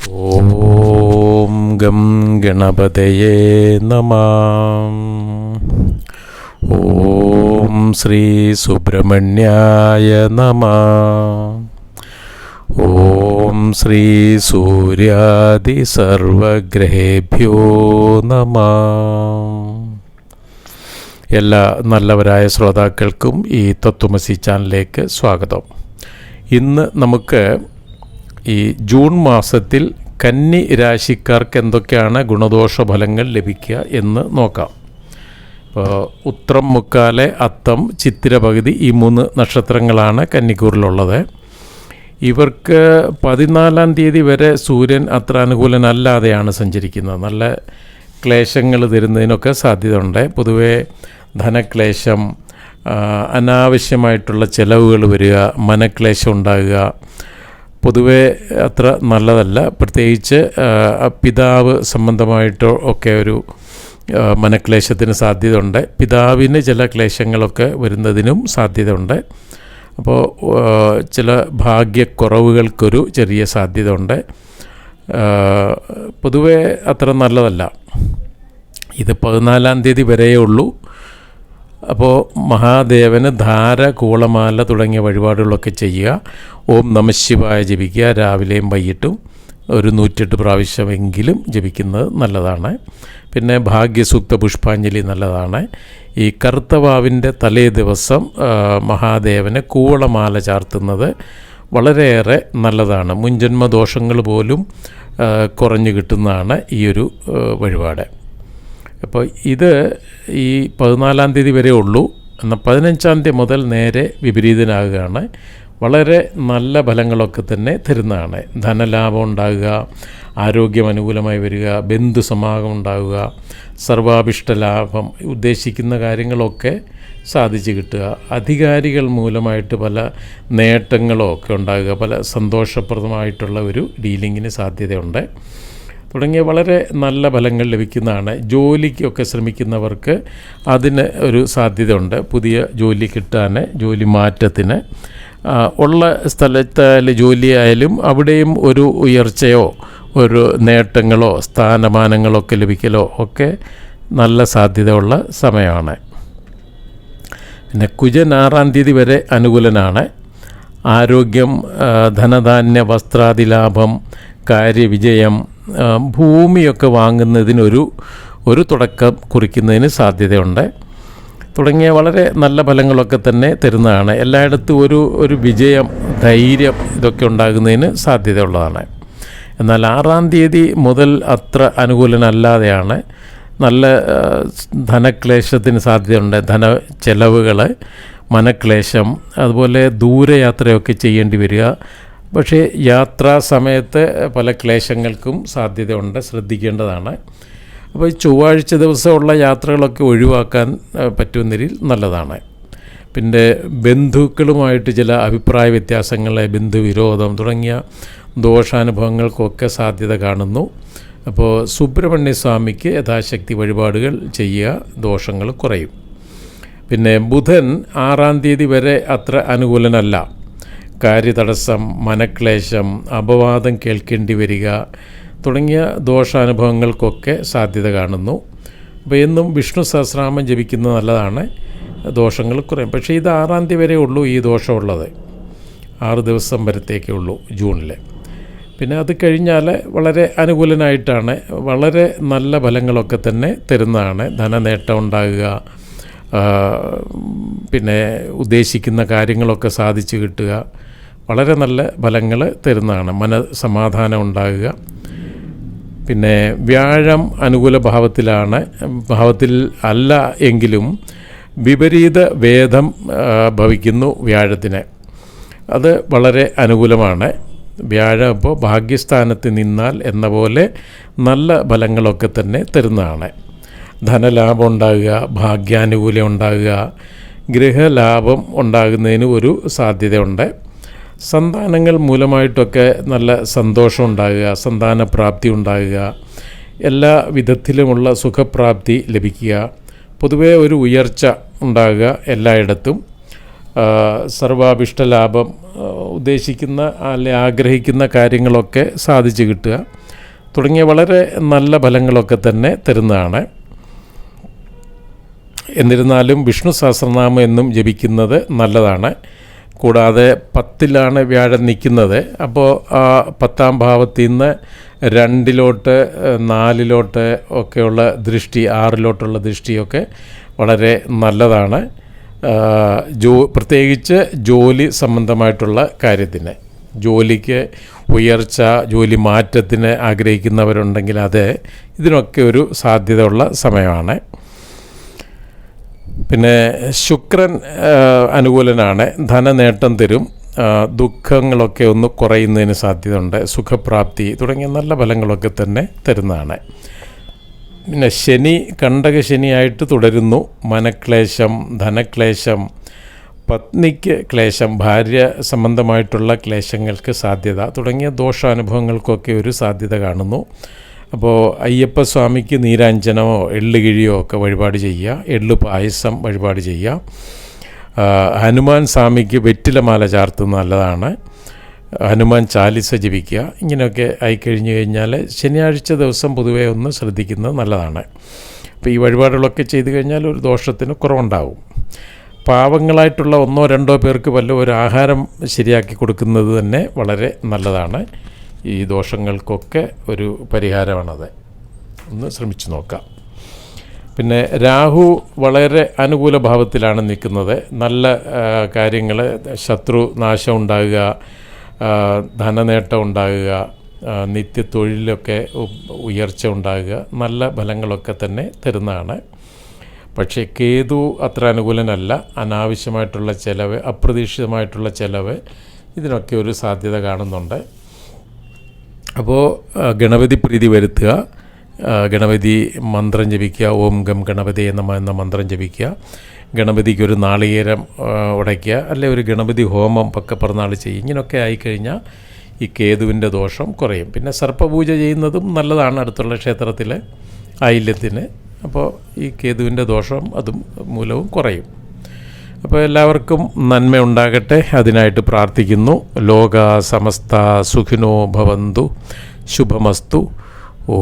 ഓം gum ഗണപതയേ നമഃ. ഓം ശ്രീ സുബ്രഹ്മണ്യായ നമഃ. ഓം ശ്രീ സൂര്യാദി സർവഗ്രഹേഭ്യോ നമഃ. എല്ലാ നല്ലവരായ ശ്രോതാക്കൾക്കും ഈ തത്വമസി ചാനലിലേക്ക് സ്വാഗതം. ഇന്ന് നമുക്ക് ഈ ജൂൺ മാസത്തിൽ കന്നി രാശിക്കാർക്ക് എന്തൊക്കെയാണ് ഗുണദോഷ ഫലങ്ങൾ ലഭിക്കുക എന്ന് നോക്കാം. ഇപ്പോൾ ഉത്രം, മുക്കാലെ, അത്തം, ചിത്തിര പകുതി ഈ 3 നക്ഷത്രങ്ങളാണ് കന്നിക്കൂറിലുള്ളത്. ഇവർക്ക് 14-ാം തീയതി വരെ സൂര്യൻ അത്ര അനുകൂലനല്ലാതെയാണ് സഞ്ചരിക്കുന്നത്. നല്ല ക്ലേശങ്ങൾ തരുന്നതിനൊക്കെ സാധ്യതയുണ്ട്. പൊതുവേ ധനക്ലേശം, അനാവശ്യമായിട്ടുള്ള ചിലവുകൾ വരിക, മനക്ലേശം ഉണ്ടാകുക പൊതുവെ അത്ര നല്ലതല്ല. പ്രത്യേകിച്ച് പിതാവ് സംബന്ധമായിട്ടോ ഒക്കെ ഒരു മനക്ലേശത്തിന് സാധ്യതയുണ്ട്. പിതാവിന് ചില ക്ലേശങ്ങളൊക്കെ വരുന്നതിനും സാധ്യതയുണ്ട്. അപ്പോൾ ചില ഭാഗ്യക്കുറവുകൾക്കൊരു ചെറിയ സാധ്യത ഉണ്ട്. പൊതുവെ അത്ര നല്ലതല്ല. ഇത് 14-ാം തീയതി വരെയേ ഉള്ളൂ. അപ്പോൾ മഹാദേവന് ധാര, കൂളമാല തുടങ്ങിയ വഴിപാടുകളൊക്കെ ചെയ്യുക. ഓം നമഃശിവായ ജപിക്കുക. രാവിലെയും വൈകിട്ടും ഒരു 108 പ്രാവശ്യമെങ്കിലും ജപിക്കുന്നത് നല്ലതാണ്. പിന്നെ ഭാഗ്യസൂക്ത പുഷ്പാഞ്ജലി നല്ലതാണ്. ഈ കറുത്തവാവിൻ്റെ തലേ ദിവസം മഹാദേവന് കൂവളമാല ചാർത്തുന്നത് വളരെയേറെ നല്ലതാണ്. മുൻജന്മദോഷങ്ങൾ പോലും കുറഞ്ഞു കിട്ടുന്നതാണ് ഈ ഒരു വഴിപാട്. അപ്പോൾ ഇത് ഈ 14-ാം തീയതി വരെ ഉള്ളൂ. എന്നാൽ 15-ാം തീയതി മുതൽ നേരെ വിപരീതനാകുകയാണ്. വളരെ നല്ല ഫലങ്ങളൊക്കെ തന്നെ തരുന്നതാണ്. ധനലാഭം ഉണ്ടാകുക, ആരോഗ്യം അനുകൂലമായി വരിക, ബന്ധുസമാഗം ഉണ്ടാകുക, സർവാഭിഷ്ട ലാഭം, ഉദ്ദേശിക്കുന്ന കാര്യങ്ങളൊക്കെ സാധിച്ചു കിട്ടുക, അധികാരികൾ മൂലമായിട്ട് പല നേട്ടങ്ങളോ ഒക്കെ ഉണ്ടാകുക, പല സന്തോഷപ്രദമായിട്ടുള്ള ഒരു ഡീലിങ്ങിന് സാധ്യതയുണ്ട് തുടങ്ങിയ വളരെ നല്ല ഫലങ്ങൾ ലഭിക്കുന്നതാണ്. ജോലിക്കൊക്കെ ശ്രമിക്കുന്നവർക്ക് അതിന് ഒരു സാധ്യതയുണ്ട്. പുതിയ ജോലി കിട്ടാൻ, ജോലി മാറ്റത്തിന്, ഉള്ള സ്ഥലത്തായാലും ജോലിയായാലും അവിടെയും ഒരു ഉയർച്ചയോ ഒരു നേട്ടങ്ങളോ സ്ഥാനമാനങ്ങളൊക്കെ ലഭിക്കലോ ഒക്കെ നല്ല സാധ്യതയുള്ള സമയമാണ്. പിന്നെ കുജൻ 6-ാം തീയതി വരെ അനുകൂലനാണ്. ആരോഗ്യം, ധനധാന്യ വസ്ത്രാദിലാഭം, കാര്യവിജയം, ഭൂമിയൊക്കെ വാങ്ങുന്നതിനൊരു തുടക്കം കുറിക്കുന്നതിന് സാധ്യതയുണ്ട് തുടങ്ങിയ വളരെ നല്ല ഫലങ്ങളൊക്കെ തന്നെ തരുന്നതാണ്. എല്ലായിടത്തും ഒരു വിജയം, ധൈര്യം ഇതൊക്കെ ഉണ്ടാകുന്നതിന് സാധ്യതയുള്ളതാണ്. എന്നാൽ 6-ാം തീയതി മുതൽ അത്ര അനുകൂലനല്ലാതെയാണ്. നല്ല ധനക്ലേശത്തിന് സാധ്യതയുണ്ട്. ചെലവുകൾ, മനക്ലേശം, അതുപോലെ ദൂരയാത്രയൊക്കെ ചെയ്യേണ്ടി വരിക. പക്ഷേ യാത്രാ സമയത്ത് പല ക്ലേശങ്ങൾക്കും സാധ്യതയുണ്ട്, ശ്രദ്ധിക്കേണ്ടതാണ്. അപ്പോൾ ഈ ചൊവ്വാഴ്ച ദിവസമുള്ള യാത്രകളൊക്കെ ഒഴിവാക്കാൻ പറ്റുന്നതിൽ നല്ലതാണ്. പിന്നെ ബന്ധുക്കളുമായിട്ട് ചില അഭിപ്രായ വ്യത്യാസങ്ങൾ, ബന്ധുവിരോധം തുടങ്ങിയ ദോഷാനുഭവങ്ങൾക്കൊക്കെ സാധ്യത കാണുന്നു. അപ്പോൾ സുബ്രഹ്മണ്യ സ്വാമിക്ക് യഥാശക്തി വഴിപാടുകൾ ചെയ്യുക, ദോഷങ്ങൾ കുറയും. പിന്നെ ബുധൻ 6-ാം തീയതി വരെ അത്ര അനുകൂലനല്ല. കാര്യതടസ്സം, മനക്ലേശം, അപവാദം കേൾക്കേണ്ടി വരിക തുടങ്ങിയ ദോഷാനുഭവങ്ങൾക്കൊക്കെ സാധ്യത കാണുന്നു. അപ്പോൾ എന്നും വിഷ്ണു സഹസ്രനാമം ജപിക്കുന്നത് നല്ലതാണ്, ദോഷങ്ങൾ കുറയും. പക്ഷേ ഇത് 6-ാം തീയതി വരെ ഉള്ളൂ ഈ ദോഷമുള്ളത്. 6 ദിവസം വരത്തേക്കേ ഉള്ളൂ ജൂണിൽ. പിന്നെ അത് കഴിഞ്ഞാൽ വളരെ അനുകൂലനായിട്ടാണ്. വളരെ നല്ല ഫലങ്ങളൊക്കെ തന്നെ തരുന്നതാണ്. ധനനേട്ടം ഉണ്ടാകുക, പിന്നെ ഉദ്ദേശിക്കുന്ന കാര്യങ്ങളൊക്കെ സാധിച്ചു കിട്ടുക, വളരെ നല്ല ഫലങ്ങൾ തരുന്നതാണ്. മനസമാധാനം ഉണ്ടാകുക. പിന്നെ വ്യാഴം അനുകൂല ഭാവത്തിൽ അല്ല എങ്കിലും വിപരീത വേദം ഭവിക്കുന്നു വ്യാഴത്തിന്. അത് വളരെ അനുകൂലമാണ്. വ്യാഴം ഇപ്പോൾ ഭാഗ്യസ്ഥാനത്ത് നിന്നാൽ എന്ന പോലെ നല്ല ഫലങ്ങളൊക്കെ തന്നെ തരുന്നതാണ്. ധനലാഭം ഉണ്ടാകുക, ഭാഗ്യാനുകൂല്യം ഉണ്ടാകുക, ഗൃഹലാഭം ഉണ്ടാകുന്നതിന് ഒരു സാധ്യതയുണ്ട്. സന്താനങ്ങൾ മൂലമായിട്ടൊക്കെ നല്ല സന്തോഷം ഉണ്ടാകുക, സന്താനപ്രാപ്തി ഉണ്ടാകുക, എല്ലാ വിധത്തിലുമുള്ള സുഖപ്രാപ്തി ലഭിക്കുക, പൊതുവേ ഒരു ഉയർച്ച ഉണ്ടാകുക എല്ലായിടത്തും. സർവാഭിഷ്ടലാഭം, ഉദ്ദേശിക്കുന്ന അല്ലെ ആഗ്രഹിക്കുന്ന കാര്യങ്ങളൊക്കെ സാധിച്ചു കിട്ടുക തുടങ്ങിയ വളരെ നല്ല ഫലങ്ങളൊക്കെ തന്നെ തരുന്നതാണ്. എന്നിരുന്നാലും വിഷ്ണു സഹസ്രനാമം എന്നും ജപിക്കുന്നത് നല്ലതാണ്. കൂടാതെ 10ലാണ് വ്യാഴം നിൽക്കുന്നത്. അപ്പോൾ ആ 10ാം ഭാവത്തിൽ നിന്ന് 2 4 ഒക്കെയുള്ള ദൃഷ്ടി, 6 ദൃഷ്ടിയൊക്കെ വളരെ നല്ലതാണ്. പ്രത്യേകിച്ച് ജോലി സംബന്ധമായിട്ടുള്ള കാര്യത്തിന്, ജോലിക്ക് ഉയർച്ച, ജോലി മാറ്റത്തിന് ആഗ്രഹിക്കുന്നവരുണ്ടെങ്കിൽ ഇതിനൊക്കെ ഒരു സാധ്യതയുള്ള സമയമാണ്. പിന്നെ ശുക്രൻ അനുകൂലനാണ്, ധനനേട്ടം തരും, ദുഃഖങ്ങളൊക്കെ ഒന്ന് കുറയുന്നതിന് സാധ്യതയുണ്ട്, സുഖപ്രാപ്തി തുടങ്ങിയ നല്ല ഫലങ്ങളൊക്കെ തന്നെ തരുന്നതാണ്. പിന്നെ ശനി കണ്ടകശനിയായിട്ട് തുടരുന്നു. മനക്ലേശം, ധനക്ലേശം, പത്നിക്ക് ക്ലേശം, ഭാര്യ സംബന്ധമായിട്ടുള്ള ക്ലേശങ്ങൾക്ക് സാധ്യത തുടങ്ങിയ ദോഷാനുഭവങ്ങൾക്കൊക്കെ ഒരു സാധ്യത കാണുന്നു. അപ്പോൾ അയ്യപ്പസ്വാമിക്ക് നീരാഞ്ജനമോ എള്ളുകിഴിയോ ഒക്കെ വഴിപാട് ചെയ്യുക, എള്ളു പായസം വഴിപാട് ചെയ്യുക. ഹനുമാൻ സ്വാമിക്ക് വെറ്റിലമാല ചാർത്തുന്നത് നല്ലതാണ്. ഹനുമാൻ ചാലിസ ജപിക്കുക. ഇങ്ങനെയൊക്കെ ആയിക്കഴിഞ്ഞു കഴിഞ്ഞാൽ ശനിയാഴ്ച ദിവസം പൊതുവേ ഒന്ന് ശ്രദ്ധിക്കുന്നത് നല്ലതാണ്. അപ്പോൾ ഈ വഴിപാടുകളൊക്കെ ചെയ്തു കഴിഞ്ഞാൽ ഒരു ദോഷത്തിന് കുറവുണ്ടാവും. പാവങ്ങളായിട്ടുള്ള 1-2 പേർക്ക് ഒരു ആഹാരം ശരിയാക്കി കൊടുക്കുന്നത് തന്നെ വളരെ നല്ലതാണ്. ഈ ദോഷങ്ങൾക്കൊക്കെ ഒരു പരിഹാരമാണത്. ഒന്ന് ശ്രമിച്ചു നോക്കാം. പിന്നെ രാഹു വളരെ അനുകൂല ഭാവത്തിലാണ് നിൽക്കുന്നത്. നല്ല കാര്യങ്ങൾ, ശത്രു നാശം ഉണ്ടാകുക, ധനനേട്ടം ഉണ്ടാകുക, നിത്യത്തൊഴിലൊക്കെ ഉയർച്ച ഉണ്ടാകുക, നല്ല ഫലങ്ങളൊക്കെ തന്നെ തരുന്നതാണ്. പക്ഷേ കേതു അത്ര അനുകൂലനല്ല. അനാവശ്യമായിട്ടുള്ള ചിലവ്, അപ്രതീക്ഷിതമായിട്ടുള്ള ചിലവ്, ഇതിനൊക്കെ ഒരു സാധ്യത കാണുന്നുണ്ട്. അപ്പോൾ ഗണപതി പ്രീതി വരുത്തുക, ഗണപതി മന്ത്രം ജപിക്കുക, ഓം ഗം ഗണപതി എന്ന മന്ത്രം ജപിക്കുക, ഗണപതിക്കൊരു നാളികേരം ഉടയ്ക്കുക, അല്ലെ ഒരു ഗണപതി ഹോമം പക്കപ്പിറന്നാൾ ചെയ്യും. ഇങ്ങനെയൊക്കെ ആയിക്കഴിഞ്ഞാൽ ഈ കേതുവിൻ്റെ ദോഷം കുറയും. പിന്നെ സർപ്പപൂജ ചെയ്യുന്നതും നല്ലതാണ് അടുത്തുള്ള ക്ഷേത്രത്തിൽ ആയില്യത്തിന്. അപ്പോൾ ഈ കേതുവിൻ്റെ ദോഷം അതും മൂലവും കുറയും. അപ്പോൾ എല്ലാവർക്കും നന്മ ഉണ്ടാകട്ടെ, അതിനായിട്ട് പ്രാർത്ഥിക്കുന്നു. ലോക സമസ്ത സുഖിനോ ഭവന്തു, ശുഭമസ്തു. ഓ